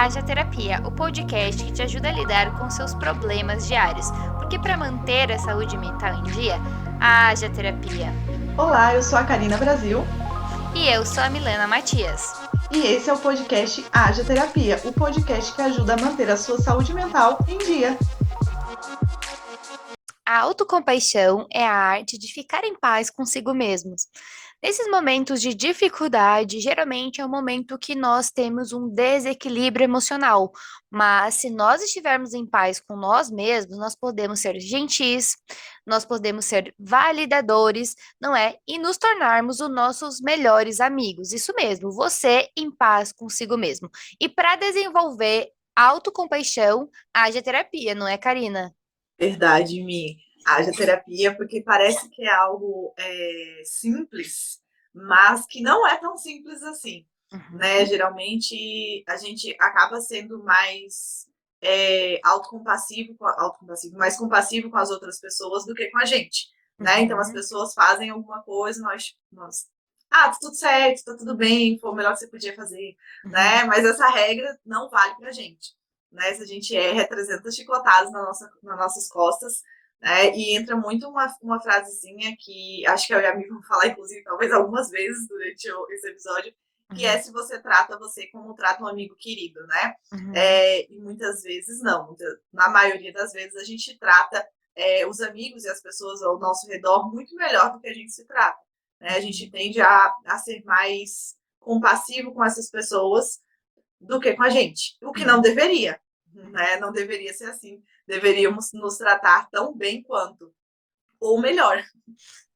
Haja Terapia, o podcast que te ajuda a lidar com seus problemas diários. Porque para manter a saúde mental em dia, haja terapia. Olá, eu sou a Karina Brasil. E eu sou a Milena Matias. E esse é o podcast Haja Terapia, o podcast que ajuda a manter a sua saúde mental em dia. A autocompaixão é a arte de ficar em paz consigo mesmos. Nesses momentos de dificuldade, geralmente é um momento que nós temos um desequilíbrio emocional, mas se nós estivermos em paz com nós mesmos, nós podemos ser gentis, nós podemos ser validadores, não é? E nos tornarmos os nossos melhores amigos. Isso mesmo, você em paz consigo mesmo. E para desenvolver autocompaixão, haja terapia, não é, Karina? Verdade, Mi. Haja terapia, porque parece que é algo simples, mas que não é tão simples assim, né? Uhum, Geralmente a gente acaba sendo mais mais compassivo com as outras pessoas do que com a gente, né? Então as uhum, pessoas fazem alguma coisa, nós tá tudo certo, tá tudo bem, foi o melhor que você podia fazer, uhum. né? Mas essa regra não vale pra gente, né? Se a gente erra, é 300 chicotadas nas nossas costas, né? E entra muito uma frasezinha que acho que eu e a Mi vamos falar, inclusive, talvez algumas vezes durante esse episódio, que é Uhum, se você trata você como trata um amigo querido, né? uhum, E muitas vezes não. Na maioria das vezes a gente trata os amigos e as pessoas ao nosso redor muito melhor do que a gente se trata, né? A gente uhum. tende a ser mais compassivo com essas pessoas do que com a gente, o que não Uhum. deveria, né? Não deveria ser assim. Deveríamos nos tratar tão bem quanto, ou melhor.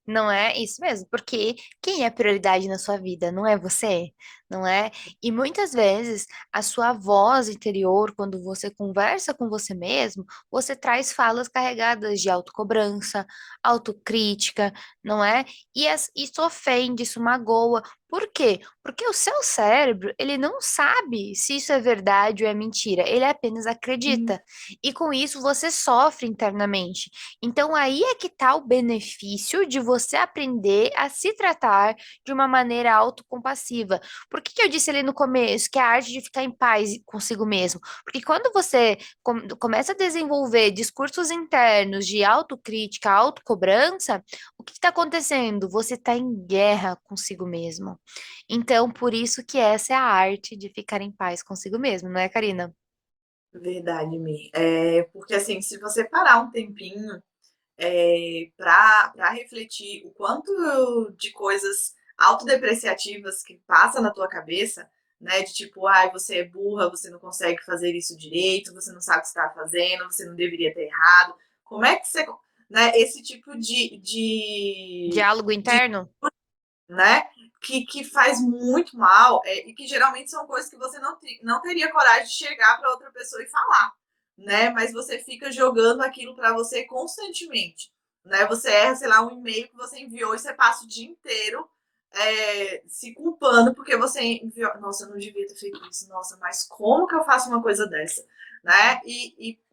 Não é isso mesmo, porque quem é prioridade na sua vida? Não é você, não é? E muitas vezes a sua voz interior, quando você conversa com você mesmo, você traz falas carregadas de autocobrança, autocrítica, não é? Isso ofende, isso magoa. Por quê? Porque o seu cérebro, ele não sabe se isso é verdade ou é mentira, ele apenas acredita. E com isso você sofre internamente. Então, aí é que está o benefício de você aprender a se tratar de uma maneira autocompassiva. Por que que eu disse ali no começo que é a arte de ficar em paz consigo mesmo? Porque quando você começa a desenvolver discursos internos de autocrítica, autocobrança, o que está acontecendo? Você está em guerra consigo mesmo. Então, por isso que essa é a arte de ficar em paz consigo mesmo, não é, Karina? Verdade, Mi. Porque assim, se você parar um tempinho para refletir o quanto de coisas autodepreciativas que passa na tua cabeça, né? De tipo, ai, você é burra, você não consegue fazer isso direito, você não sabe o que está fazendo, você não deveria ter errado. Como é que você, né? Esse tipo Diálogo de interno? né? Que faz muito mal e que geralmente são coisas que você não teria coragem de chegar para outra pessoa e falar, né? Mas você fica jogando aquilo para você constantemente, né? Você erra, sei lá, um e-mail que você enviou e você passa o dia inteiro se culpando porque você enviou. Nossa, eu não devia ter feito isso. Nossa, mas como que eu faço uma coisa dessa, né?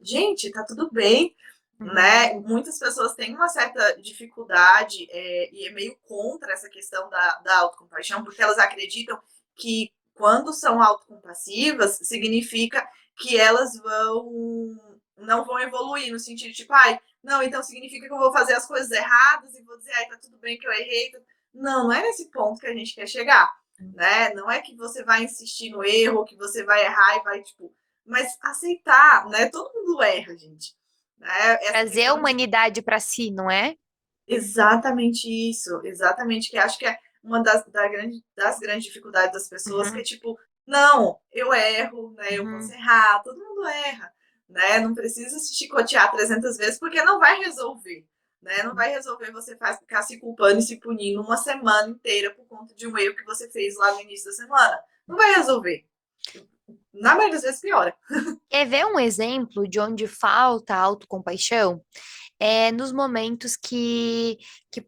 Gente, tá tudo bem, Uhum, né? Muitas pessoas têm uma certa dificuldade e é meio contra essa questão da autocompaixão, porque elas acreditam que quando são autocompassivas, significa que elas não vão evoluir, no sentido de, tipo, ai, não, então significa que eu vou fazer as coisas erradas e vou dizer, ai, tá tudo bem que eu errei. Não, não é nesse ponto que a gente quer chegar, né? Não é que você vai insistir no erro, ou que você vai errar e vai, tipo, mas aceitar, né? Todo mundo erra, gente, né? Essa trazer a questão de humanidade para si, não é? exatamente isso, exatamente, que acho que é uma das grandes dificuldades das pessoas, que é Uhum, tipo, não, eu erro, né? Eu posso uhum, errar, todo mundo erra, né? Não precisa se chicotear 300 vezes, porque não vai resolver, né? Não vai resolver você ficar se culpando e se punindo uma semana inteira por conta de um erro que você fez lá no início da semana. Não vai resolver. Na maioria das vezes piora. Quer ver um exemplo de onde falta autocompaixão? É nos momentos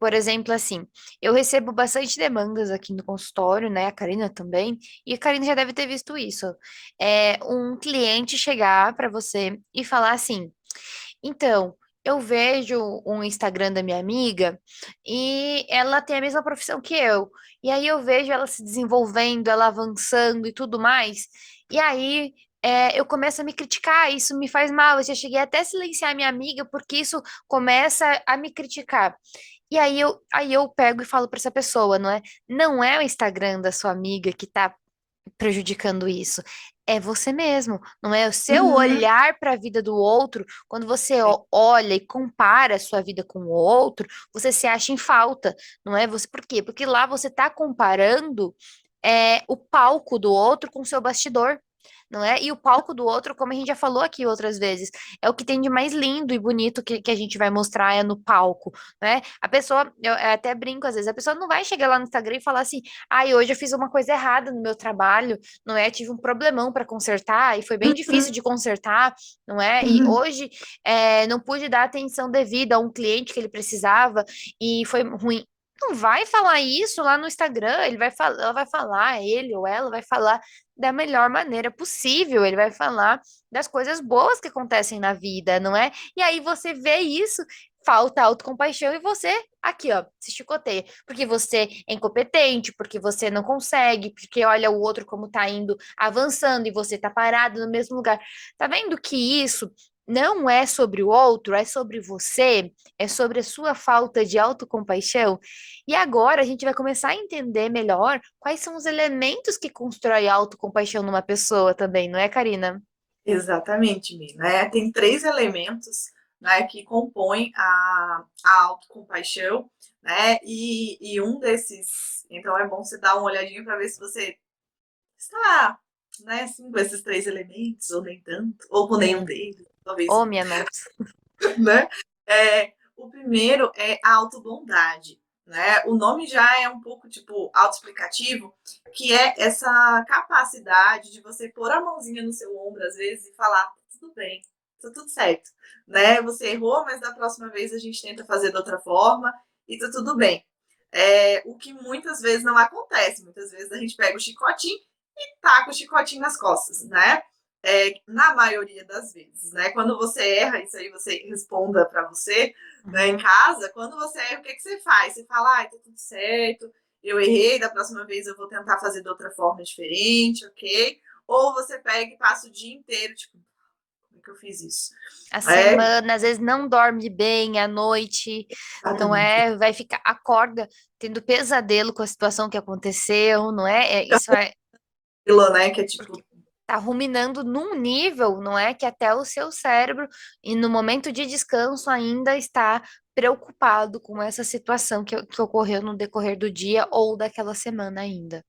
por exemplo, assim, eu recebo bastante demandas aqui no consultório, né? A Karina também, e a Karina já deve ter visto isso. É um cliente chegar para você e falar assim: então, eu vejo um Instagram da minha amiga e ela tem a mesma profissão que eu. E aí eu vejo ela se desenvolvendo, ela avançando e tudo mais. E aí eu começo a me criticar, isso me faz mal. Eu já cheguei até a silenciar minha amiga porque isso começa a me criticar. E aí eu pego e falo para essa pessoa, não é? Não é o Instagram da sua amiga que tá prejudicando isso. É você mesmo, não é o seu Uhum. olhar para a vida do outro. Quando você olha e compara a sua vida com o outro, você se acha em falta, não é? Você, por quê? Porque lá você está comparando o palco do outro com o seu bastidor. Não é? E o palco do outro, como a gente já falou aqui outras vezes, é o que tem de mais lindo e bonito que a gente vai mostrar no palco, né? A pessoa, eu até brinco às vezes, a pessoa não vai chegar lá no Instagram e falar assim, ai, hoje eu fiz uma coisa errada no meu trabalho, não é? Tive um problemão para consertar e foi bem difícil de consertar, não é? E Uhum. hoje não pude dar atenção devida a um cliente que ele precisava e foi ruim. Não vai falar isso lá no Instagram, ele vai falar, ela vai falar, ele ou ela vai falar da melhor maneira possível, ele vai falar das coisas boas que acontecem na vida, não é? E aí você vê isso, falta autocompaixão e você aqui, ó, se chicoteia, porque você é incompetente, porque você não consegue, porque olha o outro como tá indo avançando e você tá parado no mesmo lugar. Tá vendo que isso não é sobre o outro, é sobre você, é sobre a sua falta de autocompaixão? E agora a gente vai começar a entender melhor quais são os elementos que constroem a autocompaixão numa pessoa também, não é, Karina? Exatamente, Mi, né? Tem três elementos, né, que compõem a autocompaixão, né? E um desses, então é bom você dar uma olhadinha para ver se você está, né, assim, com esses três elementos, ou nem tanto, ou com nenhum deles, talvez Oh, um, minha nossa. né? O primeiro é a autobondade, né? O nome já é um pouco, tipo, autoexplicativo, que é essa capacidade de você pôr a mãozinha no seu ombro, às vezes, e falar, tudo bem, tá tudo certo, né? Você errou, mas da próxima vez a gente tenta fazer de outra forma e tá tudo bem. O que muitas vezes não acontece, muitas vezes a gente pega o chicotinho e taca o chicotinho nas costas, né? Na maioria das vezes, né? Quando você erra, isso aí você responda para você, né, em Uhum. casa, quando você erra, o que, que você faz? Você fala, tá tudo certo, eu errei, da próxima vez eu vou tentar fazer de outra forma diferente, ok? Ou você pega e passa o dia inteiro, tipo, como é que eu fiz isso? A É, semana, às vezes não dorme bem à noite, não exatamente. é? Vai ficar, acorda tendo pesadelo com a situação que aconteceu, não é? Isso é Aquilo, né, que é tipo, porque tá ruminando num nível, não é? Que até o seu cérebro, e no momento de descanso, ainda está preocupado com essa situação que ocorreu no decorrer do dia ou daquela semana ainda.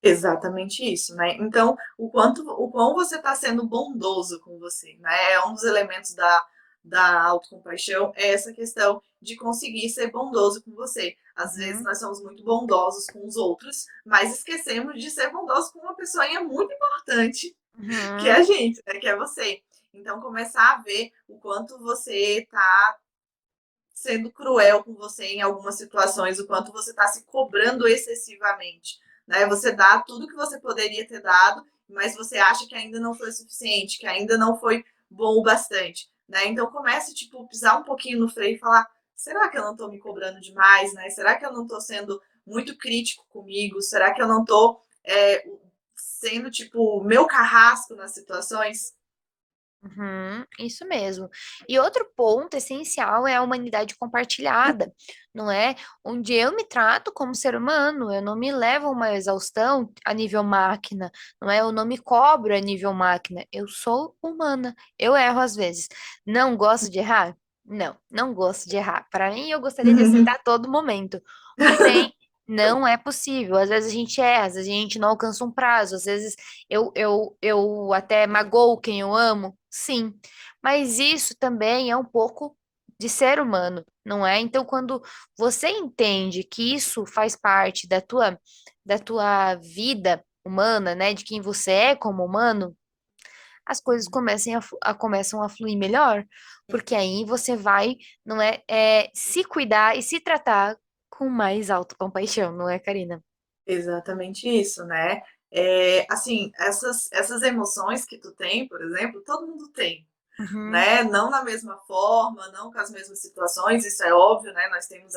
exatamente isso, né? Então, o quão você está sendo bondoso com você, né? É um dos elementos da autocompaixão, é essa questão de conseguir ser bondoso com você. Às vezes Uhum, nós somos muito bondosos com os outros, mas esquecemos de ser bondosos com uma pessoa muito importante, que é uhum, a gente, né? Que é você. Então, começar a ver o quanto você está sendo cruel com você em algumas situações, o quanto você está se cobrando excessivamente, né? Você dá tudo que você poderia ter dado, mas você acha que ainda não foi suficiente, que ainda não foi bom o bastante, né? Então comece, tipo, pisar um pouquinho no freio e falar, será que eu não estou me cobrando demais, né? Será que eu não estou sendo muito crítico comigo? Será que eu não estou sendo, tipo, meu carrasco nas situações? uhum, isso mesmo. E outro ponto essencial é a humanidade compartilhada, não é? Onde eu me trato como ser humano, eu não me levo a uma exaustão a nível máquina, não é? Eu não me cobro a nível máquina, eu sou humana, eu erro às vezes. Não gosto de errar? Não, não gosto de errar. Para mim, eu gostaria de acertar a todo momento. Porém, não é possível. Às vezes a gente erra, às vezes a gente não alcança um prazo, às vezes eu até magoo quem eu amo, sim. Mas isso também é um pouco de ser humano, não é? Então, quando você entende que isso faz parte da tua vida humana, né, de quem você é como humano, as coisas começam a fluir melhor, porque aí você vai, não se cuidar e se tratar com mais autocompaixão, não é, Karina? Exatamente isso, né? Assim, essas emoções que tu tem, por exemplo, todo mundo tem, Uhum, né? Não na mesma forma, não com as mesmas situações, isso é óbvio, né? Nós temos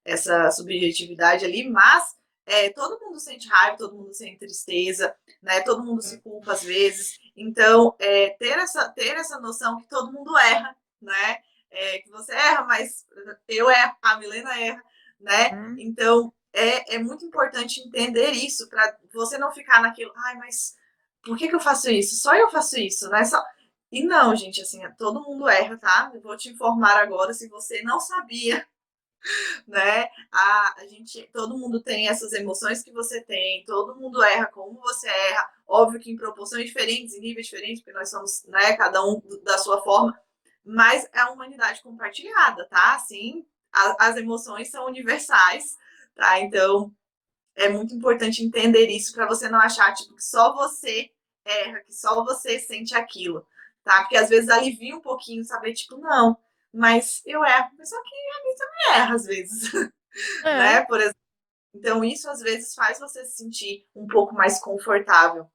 essa subjetividade ali, mas todo mundo sente raiva, todo mundo sente tristeza, né? Todo mundo se culpa às vezes. Então, ter essa noção que todo mundo erra, né? Que você erra, mas eu erro, a Milena erra, né? Hum, Então, é muito importante entender isso para você não ficar naquilo, ai, mas por que eu faço isso? Só eu faço isso, né? E não, gente, assim, todo mundo erra, tá? Eu vou te informar agora, se você não sabia, né? A gente, todo mundo tem essas emoções que você tem, todo mundo erra como você erra, óbvio que em proporções diferentes, em níveis diferentes, porque nós somos, né, cada um da sua forma, mas é a humanidade compartilhada, tá? Assim, as emoções são universais, tá? Então, é muito importante entender isso para você não achar tipo que só você erra, que só você sente aquilo, tá? Porque às vezes alivia um pouquinho saber tipo não, mas eu erro, mas só que a mim também erra às vezes, é. né? Por exemplo, então isso às vezes faz você se sentir um pouco mais confortável.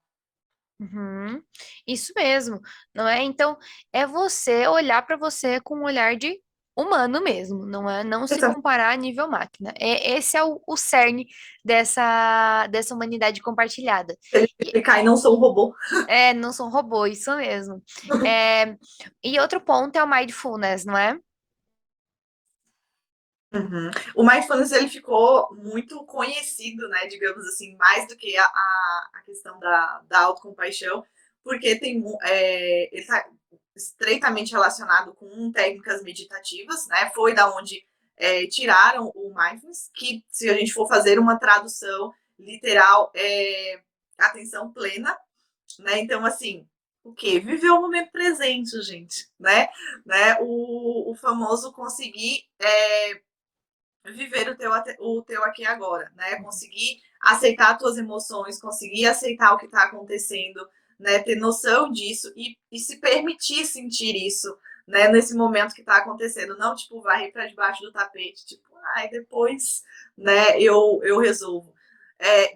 Uhum, isso mesmo, não é? Então, é você olhar para você com um olhar de humano mesmo, não é? Não se comparar a nível máquina. Esse é o cerne dessa humanidade compartilhada. E, Explicar e não sou um robô. não são robôs, isso mesmo. É, e outro ponto é o mindfulness, não é? Uhum. O mindfulness ele ficou muito conhecido, né, digamos assim, mais do que a questão da autocompaixão, porque ele está estreitamente relacionado com técnicas meditativas, né? Foi da onde tiraram o mindfulness, que se a gente for fazer uma tradução literal, é atenção plena, né? Então, assim, o quê? Viver o momento presente, gente, né? O famoso conseguir viver o teu aqui e agora, né? Conseguir aceitar as tuas emoções, conseguir aceitar o que está acontecendo, né? Ter noção disso e se permitir sentir isso, né? Nesse momento que está acontecendo, não tipo varrer para debaixo do tapete, tipo, ai, depois, né? Eu resolvo.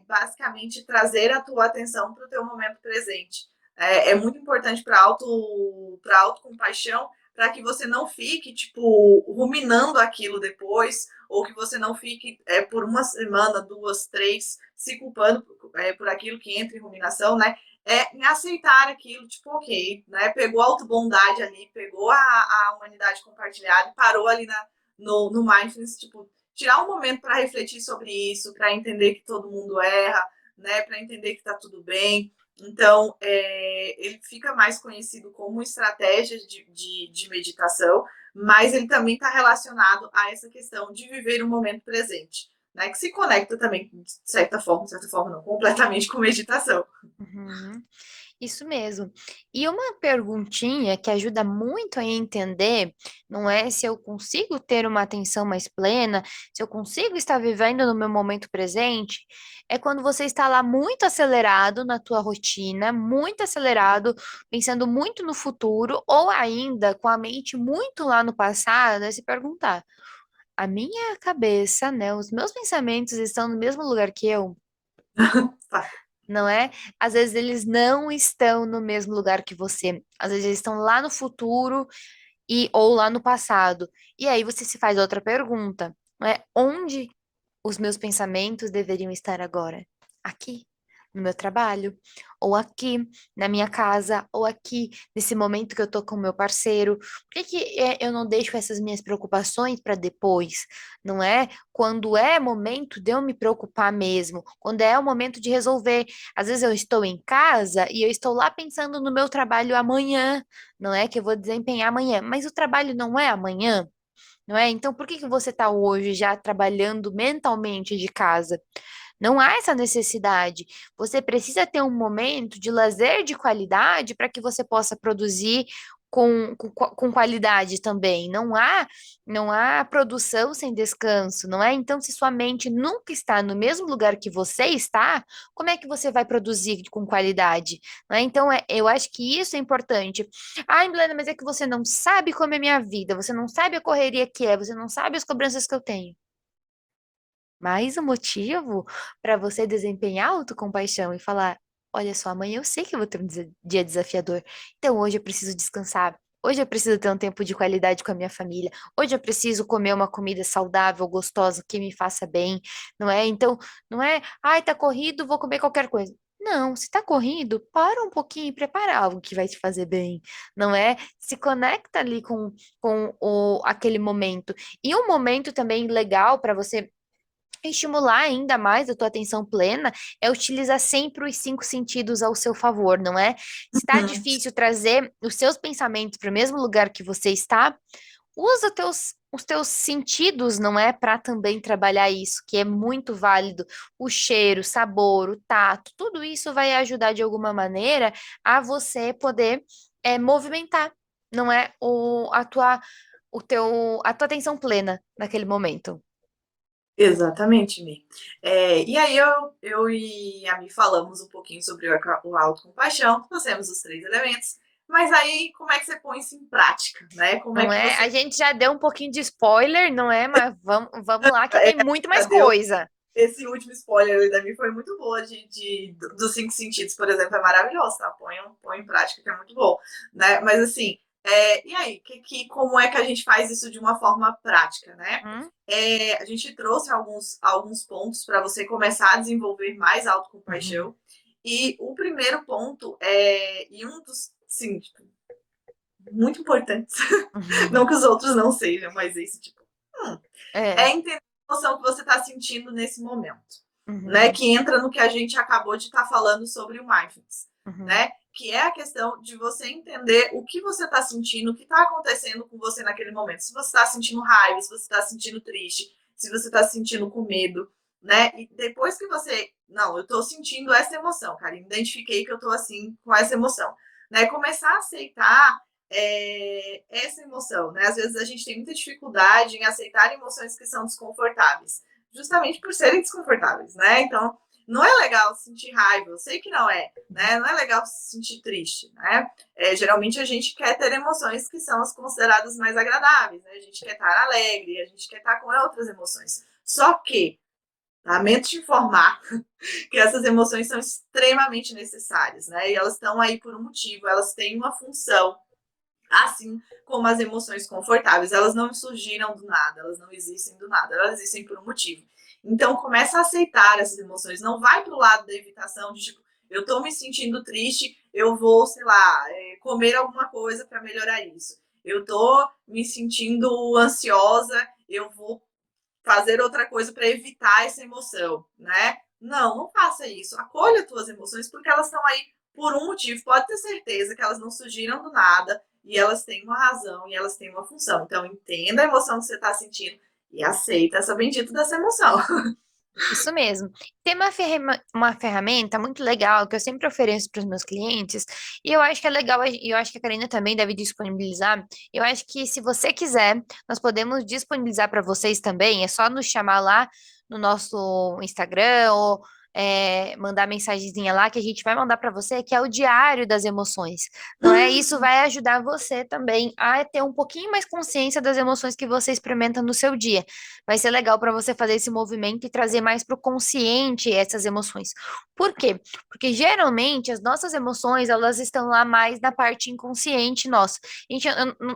Basicamente trazer a tua atenção para o teu momento presente. É muito importante para autocompaixão, para que você não fique tipo ruminando aquilo depois, ou que você não fique por uma semana, duas, três, se culpando por aquilo que entra em ruminação, né? Em aceitar aquilo, tipo, ok, né? Pegou a autobondade ali, pegou a humanidade compartilhada e parou ali no mindfulness, tipo, tirar um momento para refletir sobre isso, para entender que todo mundo erra, né? Para entender que tá tudo bem. Então, ele fica mais conhecido como estratégia de meditação, mas ele também está relacionado a essa questão de viver o momento presente, né? Que se conecta também, de certa forma não, completamente com meditação. Uhum. Isso mesmo. E uma perguntinha que ajuda muito a entender, não é se eu consigo ter uma atenção mais plena, se eu consigo estar vivendo no meu momento presente, é quando você está lá muito acelerado na tua rotina, muito acelerado, pensando muito no futuro, ou ainda com a mente muito lá no passado, é se perguntar, a minha cabeça, né, os meus pensamentos estão no mesmo lugar que eu? Tá. Não é? Às vezes eles não estão no mesmo lugar que você. Às vezes eles estão lá no futuro e ou lá no passado. E aí você se faz outra pergunta, não é? Onde os meus pensamentos deveriam estar agora? Aqui, no meu trabalho, ou aqui na minha casa, ou aqui nesse momento que eu tô com o meu parceiro. Por que que eu não deixo essas minhas preocupações para depois? Não é? Quando é momento de eu me preocupar mesmo, quando é o momento de resolver. Às vezes eu estou em casa e eu estou lá pensando no meu trabalho amanhã, não é que eu vou desempenhar amanhã, mas o trabalho não é amanhã. Não é? Então, por que que você está hoje já trabalhando mentalmente de casa? Não há essa necessidade. Você precisa ter um momento de lazer de qualidade para que você possa produzir com qualidade também. Não há produção sem descanso, não é? Então, se sua mente nunca está no mesmo lugar que você está, como é que você vai produzir com qualidade? Não é? Então, eu acho que isso é importante. Ai, Milena, mas é que você não sabe como é minha vida, você não sabe a correria que é, você não sabe as cobranças que eu tenho. Mais um motivo para você desempenhar autocompaixão e falar: olha só, amanhã eu sei que eu vou ter um dia desafiador, então hoje eu preciso descansar. Hoje eu preciso ter um tempo de qualidade com a minha família. Hoje eu preciso comer uma comida saudável, gostosa, que me faça bem, não é? Então, não é, ai, tá corrido, vou comer qualquer coisa. Não, se tá corrido, para um pouquinho e prepara algo que vai te fazer bem, não é? Se conecta ali com aquele momento. E um momento também legal para você estimular ainda mais a tua atenção plena é utilizar sempre os cinco sentidos ao seu favor, não é? Se está Uhum. difícil trazer os seus pensamentos para o mesmo lugar que você está, usa os teus sentidos, não é? Para também trabalhar isso, que é muito válido. O cheiro, o sabor, o tato, tudo isso vai ajudar de alguma maneira a você poder movimentar, não é? A tua atenção plena naquele momento. Exatamente, Mi. E aí eu e a Mi falamos um pouquinho sobre o autocompaixão, trouxemos os 3 elementos, mas aí como é que você põe isso em prática, né? Como é Não que é? A você gente já deu um pouquinho de spoiler, não é? Mas vamos lá que é, tem muito já mais deu coisa. esse último spoiler da Mi foi muito boa dos 5 sentidos, por exemplo, é maravilhoso, tá? Põe em prática que é muito bom, né? Mas assim, e aí, como é que a gente faz isso de uma forma prática, né? Hum, A gente trouxe alguns pontos para você começar a desenvolver mais uhum, autocompaixão. E o primeiro ponto e um dos, sim, tipo, muito importantes, não uhum. que os outros não sejam, mas esse tipo, É. é entender a emoção que você está sentindo nesse momento, né? Uhum, Que entra no que a gente acabou de estar falando sobre o mindfulness, uhum, né? Que é a questão de você entender o que você está sentindo, o que está acontecendo com você naquele momento. Se você está sentindo raiva, se você está sentindo triste, se você está se sentindo com medo, né? E depois que você, não, eu estou sentindo essa emoção, cara, identifiquei que eu estou assim com essa emoção, né? Começar a aceitar essa emoção, né? Às vezes a gente tem muita dificuldade em aceitar emoções que são desconfortáveis, justamente por serem desconfortáveis, né? Então, não é legal sentir raiva, eu sei que não é, né? Não é legal se sentir triste, né? Geralmente a gente quer ter emoções que são as consideradas mais agradáveis, né? A gente quer estar alegre, a gente quer estar com outras emoções. Só que, lamento te informar que essas emoções são extremamente necessárias, né? E elas estão aí por um motivo, elas têm uma função, assim como as emoções confortáveis. Elas não surgiram do nada, elas não existem do nada, elas existem por um motivo. Então, começa a aceitar essas emoções. Não vai pro lado da evitação de tipo, eu tô me sentindo triste, eu vou, sei lá, comer alguma coisa para melhorar isso. Eu tô me sentindo ansiosa, eu vou fazer outra coisa para evitar essa emoção, né? Não, não faça isso. Acolha as tuas emoções porque elas estão aí por um motivo. Pode ter certeza que elas não surgiram do nada e elas têm uma razão e elas têm uma função. Então, entenda a emoção que você está sentindo e aceita essa bendita dessa emoção. isso mesmo. Tem uma ferramenta muito legal que eu sempre ofereço para os meus clientes, e eu acho que é legal, e eu acho que a Karina também deve disponibilizar. Eu acho que se você quiser, nós podemos disponibilizar para vocês também. É só nos chamar lá no nosso Instagram ou mandar mensagenzinha lá que a gente vai mandar para você, que é o diário das emoções. Não é? Isso vai ajudar você também a ter um pouquinho mais consciência das emoções que você experimenta no seu dia. Vai ser legal para você fazer esse movimento e trazer mais para o consciente essas emoções. Por quê? Porque geralmente as nossas emoções, elas estão lá mais na parte inconsciente nossa.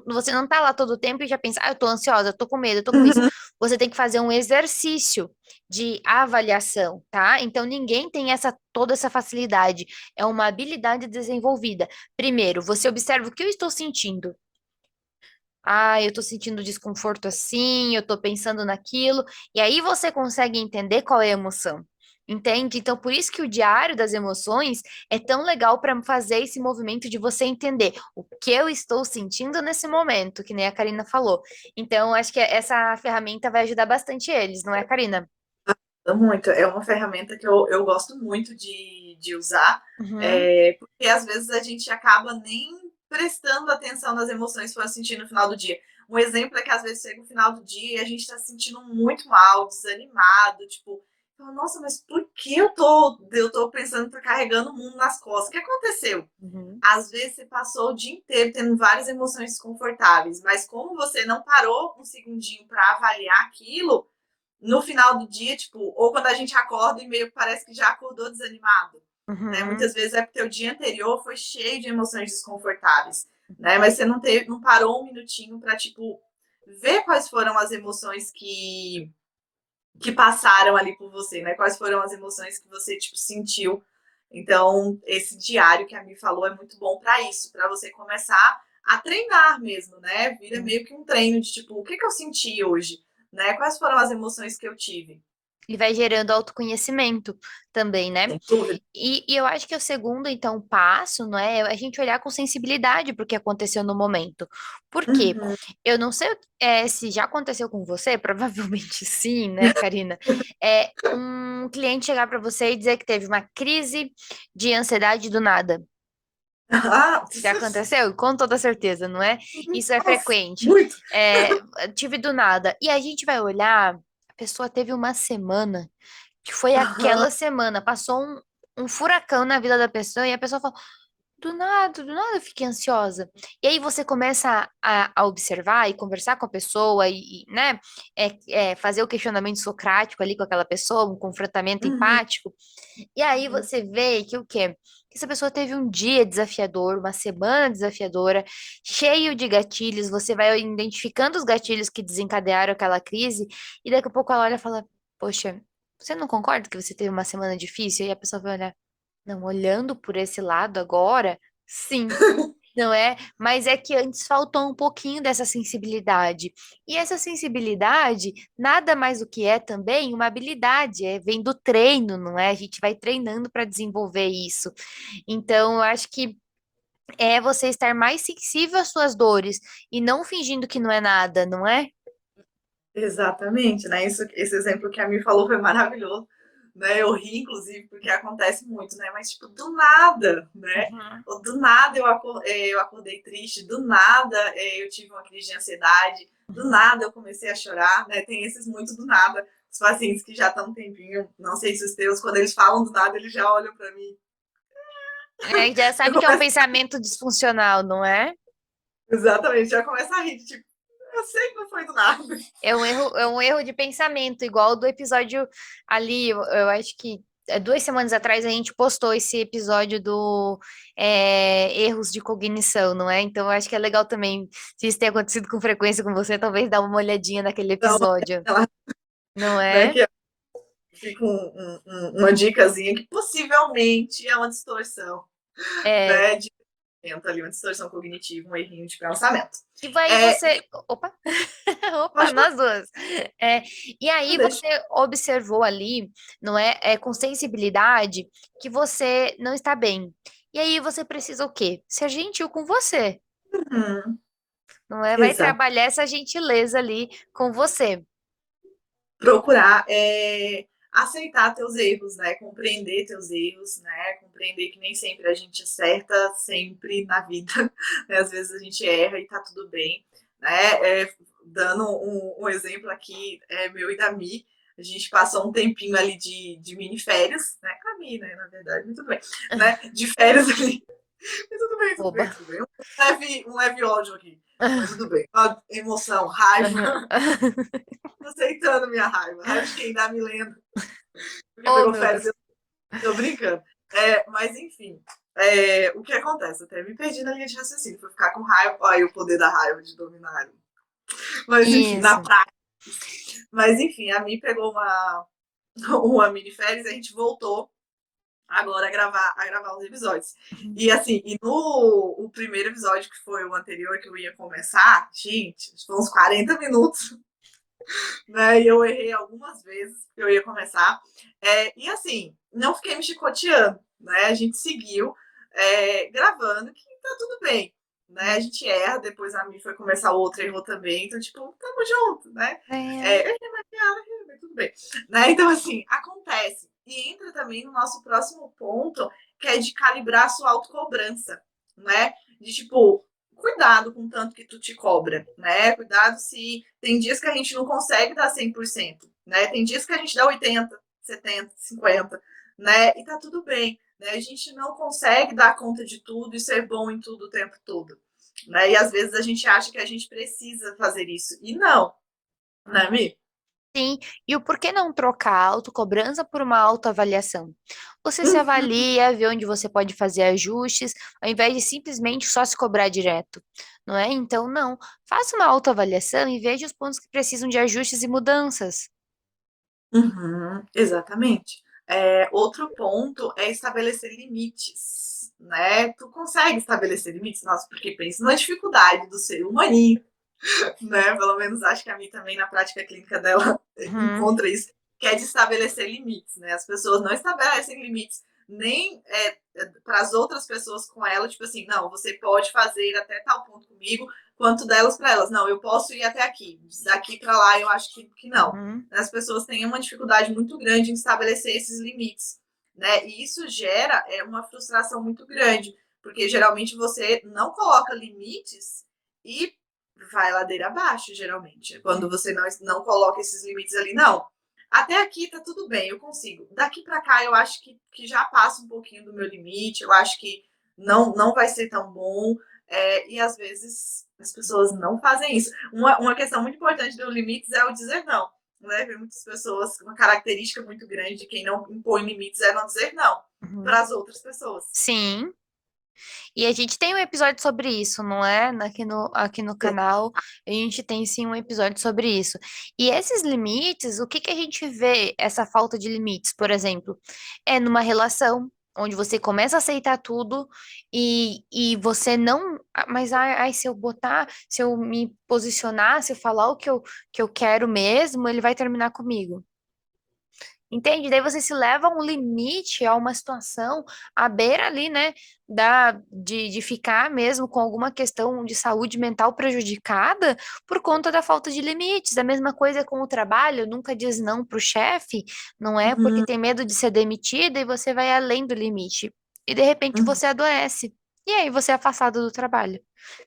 Você não tá lá todo o tempo e já pensa, eu tô ansiosa, eu tô com medo, eu tô com isso. Uhum. Você tem que fazer um exercício de avaliação, tá? Então ninguém tem toda essa facilidade. É uma habilidade desenvolvida. Primeiro, você observa o que eu estou sentindo. Ah, eu tô sentindo desconforto assim, eu tô pensando naquilo, e aí você consegue entender qual é a emoção. Entende? Então, por isso que o diário das emoções é tão legal para fazer esse movimento de você entender o que eu estou sentindo nesse momento, que nem a Karina falou. Então, acho que essa ferramenta vai ajudar bastante eles, não é, Karina? Muito. É uma ferramenta que eu gosto muito de usar, Uhum, porque às vezes a gente acaba nem prestando atenção nas emoções que for sentir no final do dia. Um exemplo é que às vezes chega o final do dia e a gente está se sentindo muito mal, desanimado, tipo, nossa, mas por que eu tô pensando, tô carregando o mundo nas costas? O que aconteceu? uhum, Às vezes você passou o dia inteiro tendo várias emoções desconfortáveis, mas como você não parou um segundinho para avaliar aquilo, no final do dia, tipo, ou quando a gente acorda e meio que parece que já acordou desanimado, né? uhum. Muitas vezes é porque o dia anterior foi cheio de emoções desconfortáveis, né? Mas você não parou um minutinho para tipo ver quais foram as emoções que passaram ali por você, né? Quais foram as emoções que você tipo sentiu Então, esse diário que a Mi falou é muito bom para isso, para você começar a treinar mesmo, né? Vira meio que um treino de tipo, o que que eu senti hoje, né? Quais foram as emoções que eu tive? E vai gerando autoconhecimento também, né? Sem dúvida. E eu acho que o segundo, então, passo, não é a gente olhar com sensibilidade para o que aconteceu no momento. Por quê? Uhum. Eu não sei se já aconteceu com você, provavelmente sim, né, Karina? É um cliente chegar para você e dizer que teve uma crise de ansiedade do nada. Ah, Já aconteceu? Com toda certeza, não é? Isso é nossa, frequente. muito. Tive do nada. E a gente vai olhar, a pessoa teve uma semana que foi Aham, aquela semana, passou um furacão na vida da pessoa e a pessoa fala, do nada eu fiquei ansiosa. E aí você começa a observar e conversar com a pessoa né, fazer o questionamento socrático ali com aquela pessoa, um confrontamento uhum, empático. E aí uhum, você vê que o quê? Que essa pessoa teve um dia desafiador, uma semana desafiadora, cheio de gatilhos, você vai identificando os gatilhos que desencadearam aquela crise, e daqui a pouco ela olha e fala, poxa, você não concorda que você teve uma semana difícil? E a pessoa vai olhar, não, olhando por esse lado agora, sim, não é? Mas é que antes faltou um pouquinho dessa sensibilidade. E essa sensibilidade, nada mais do que é também uma habilidade, vem do treino, não é? A gente vai treinando para desenvolver isso. Então, eu acho que é você estar mais sensível às suas dores e não fingindo que não é nada, não é? exatamente, né? Isso, esse exemplo que a Mi falou foi maravilhoso, né? Eu ri, inclusive, porque acontece muito, né? Mas, tipo, do nada, né? Uhum. Do nada eu acordei triste, do nada eu tive uma crise de ansiedade, do nada eu comecei a chorar, né? Tem esses muito do nada. Os pacientes que já estão um tempinho, não sei se os teus, quando eles falam do nada, eles já olham para mim. Já Já sabe que é um começa, pensamento disfuncional, não é? exatamente, já começa a rir, tipo, eu sei que não foi do nada. É um erro de pensamento, igual do episódio ali, eu acho que 2 semanas atrás a gente postou esse episódio do erros de cognição, não é? Então eu acho que é legal também, se isso tem acontecido com frequência com você, talvez dar uma olhadinha naquele Então, episódio, ela, não né, é? que fica uma dicasinha que possivelmente é uma distorção, É, né, de pensamento ali, uma distorção cognitiva, um errinho de pensamento. e vai É, você. Opa! Opa, pode falar, nós duas. É, e aí deixa. você observou ali, não é, com sensibilidade, que você não está bem. E aí você precisa o quê? Ser gentil com você, Uhum, não é? Vai exato. trabalhar essa gentileza ali com você. Procurar aceitar teus erros, né? Compreender teus erros, né? Compreender que nem sempre a gente acerta sempre na vida, né? Às vezes a gente erra e tá tudo bem, né? Dando um exemplo aqui, meu e da Mi, a gente passou um tempinho ali de mini férias, né? Com a Mi, né? Na verdade, mas tudo bem, né? De férias ali. Mas tudo bem, tudo bem, Oba. tudo bem. Um leve ódio aqui. Mas tudo bem. Ó, emoção, raiva, aceitando minha raiva. Raiva de quem dá me lembra. Porque Oh, pegou meu férias, Deus. eu tô brincando. Mas enfim, o que acontece? Eu até me perdi na linha de raciocínio. Foi ficar com raiva. Olha aí o poder da raiva de dominar. Mas enfim, na Isso. prática. Mas enfim, a Mi pegou uma mini férias e a gente voltou agora a gravar os episódios. E assim, e no o primeiro episódio, que foi o anterior, que eu ia começar, gente, foi uns 40 minutos, né? E eu errei algumas vezes que eu ia começar. E assim, não fiquei me chicoteando, né? A gente seguiu gravando, que tá tudo bem. Né? A gente erra, depois a Mi foi começar outra, errou também, então, tipo, tamo junto, né? É, Tudo bem. Né? Então, assim, acontece. E entra também no nosso próximo ponto, que é de calibrar a sua autocobrança, né? De tipo, cuidado com o tanto que tu te cobra, né? Cuidado se tem dias que a gente não consegue dar 100%, né? Tem dias que a gente dá 80, 70, 50, né? E tá tudo bem, né? A gente não consegue dar conta de tudo e ser bom em tudo o tempo todo, né? E às vezes a gente acha que a gente precisa fazer isso. E não, né, Mi? sim. E o porquê não trocar a autocobrança por uma autoavaliação? Você se Uhum, avalia, vê onde você pode fazer ajustes, ao invés de simplesmente só se cobrar direto, não é? Então, não. Faça uma autoavaliação e veja os pontos que precisam de ajustes e mudanças. uhum, exatamente. Outro ponto é estabelecer limites, né? Tu consegue estabelecer limites? Nossa, porque pensa na dificuldade do ser humaninho, né? Pelo menos acho que a mim também, na prática clínica dela, Uhum, encontra isso, que é de estabelecer limites, né? As pessoas não estabelecem limites nem para as outras pessoas com ela, tipo assim, não, você pode fazer até tal ponto comigo, quanto delas para elas. Não, eu posso ir até aqui, daqui para lá eu acho que não. uhum, As pessoas têm uma dificuldade muito grande em estabelecer esses limites, né? E isso gera uma frustração muito grande, porque geralmente você não coloca limites e vai ladeira abaixo, geralmente. Quando você não coloca esses limites ali, não. Até aqui tá tudo bem, eu consigo. Daqui para cá eu acho que já passa um pouquinho do meu limite, eu acho que não vai ser tão bom. E às vezes as pessoas não fazem isso. Uma questão muito importante do limites é o dizer não. Né? Tem muitas pessoas, uma característica muito grande de quem não impõe limites é não dizer não uhum. para as outras pessoas. Sim. E a gente tem um episódio sobre isso, não é? Aqui no canal, a gente tem sim um episódio sobre isso. E esses limites, o que que a gente vê essa falta de limites, por exemplo, é numa relação onde você começa a aceitar tudo e você não. Mas se eu botar, se eu me posicionar, se eu falar que eu quero mesmo, ele vai terminar comigo. Entende? Daí você se leva a um limite, a uma situação à beira ali, né, de ficar mesmo com alguma questão de saúde mental prejudicada por conta da falta de limites. A mesma coisa com o trabalho, nunca diz não para o chefe, não é? Porque Uhum, tem medo de ser demitida e você vai além do limite. E de repente uhum, você adoece. E aí você é afastado do trabalho.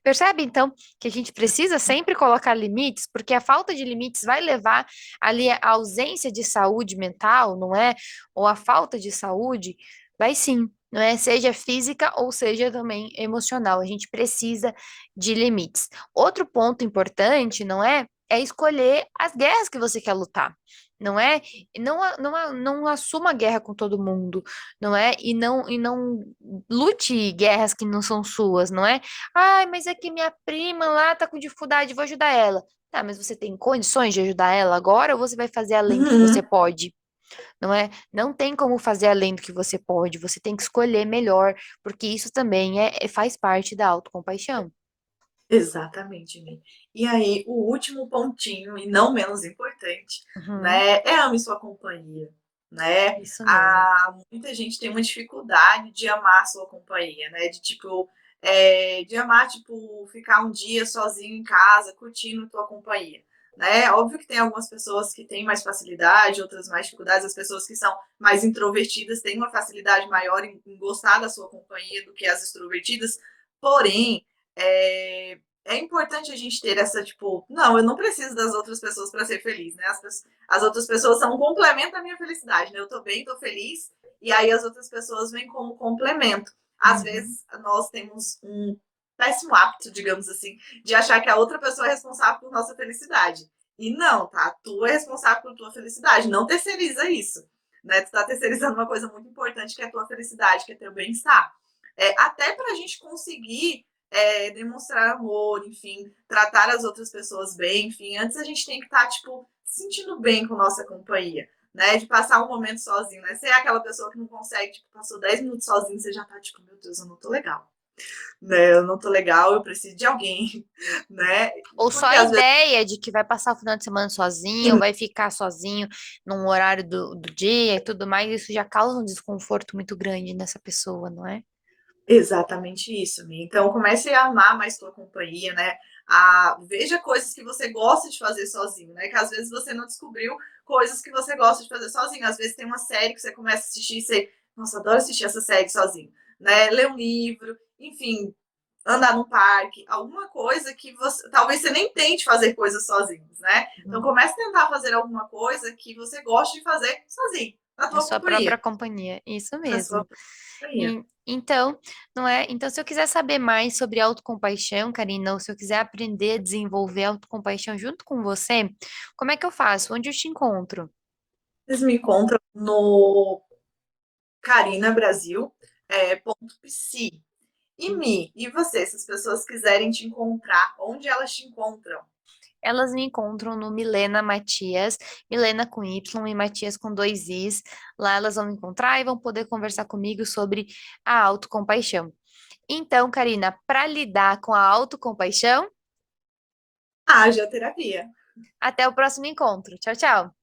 Percebe, então, que a gente precisa sempre colocar limites, porque a falta de limites vai levar ali a ausência de saúde mental, não é? Ou a falta de saúde, vai sim, não é? Seja física ou seja também emocional. A gente precisa de limites. Outro ponto importante, não é? É escolher as guerras que você quer lutar. Não é? Não assuma a guerra com todo mundo, não é? E não lute guerras que não são suas, não é? Ai, mas é que minha prima lá tá com dificuldade, vou ajudar ela. Tá, mas você tem condições de ajudar ela agora ou você vai fazer além do que você uhum. pode? Não é? Não tem como fazer além do que você pode, você tem que escolher melhor, porque isso também faz parte da autocompaixão. Exatamente, Mi. E aí, o último pontinho, e não menos importante, Uhum, né, é ame sua companhia, né? isso mesmo. Muita gente tem uma dificuldade de amar a sua companhia, né? De tipo, de amar, tipo, ficar um dia sozinho em casa, curtindo tua companhia. Né? Óbvio que tem algumas pessoas que têm mais facilidade, outras mais dificuldades. As pessoas que são mais introvertidas têm uma facilidade maior em gostar da sua companhia do que as extrovertidas. Porém, é importante a gente ter essa, tipo, não, eu não preciso das outras pessoas para ser feliz, né? As outras pessoas são um complemento da minha felicidade, né? Eu tô bem, tô feliz, e aí as outras pessoas vêm como complemento. Às Uhum. vezes nós temos um péssimo hábito, digamos assim, de achar que a outra pessoa é responsável por nossa felicidade. E não, tá? Tu é responsável por tua felicidade, não terceiriza isso. Né? Tu tá terceirizando uma coisa muito importante que é a tua felicidade, que é teu bem-estar. Até para a gente conseguir demonstrar amor, enfim, tratar as outras pessoas bem, enfim, antes a gente tem que estar, tipo, se sentindo bem com nossa companhia, né? De passar um momento sozinho, né? Você é aquela pessoa que não consegue, tipo, passou 10 minutos sozinho, você já tá, tipo, meu Deus, eu não tô legal, né? Eu não tô legal, eu preciso de alguém, né? Ou só Porque a às vezes. ideia de que vai passar o final de semana sozinho, ou vai ficar sozinho num horário do dia e tudo mais, isso já causa um desconforto muito grande nessa pessoa, não é? Exatamente isso, Mi. Então comece a amar mais sua companhia, né? Veja coisas que você gosta de fazer sozinho, né? Que às vezes você não descobriu coisas que você gosta de fazer sozinho. Às vezes tem uma série que você começa a assistir e você, nossa, adoro assistir essa série sozinho, né? Ler um livro, enfim, andar no parque, alguma coisa que você, talvez você nem tente fazer coisas sozinhos, né? Então Uhum. comece a tentar fazer alguma coisa que você goste de fazer sozinho, na Na tua sua própria companhia, companhia, isso na sua mesmo. companhia. Então, não é? Então, se eu quiser saber mais sobre autocompaixão, Karina, ou se eu quiser aprender a desenvolver autocompaixão junto com você, como é que eu faço? Onde eu te encontro? Vocês me encontram no Carina Brasil, ponto psi. E você, se as pessoas quiserem te encontrar, onde elas te encontram? Elas me encontram no Milena Matias, Milena com Y e Matias com dois Is. Lá elas vão me encontrar e vão poder conversar comigo sobre a autocompaixão. Então, Karina, para lidar com a autocompaixão, Haja terapia. até o próximo encontro. Tchau, tchau.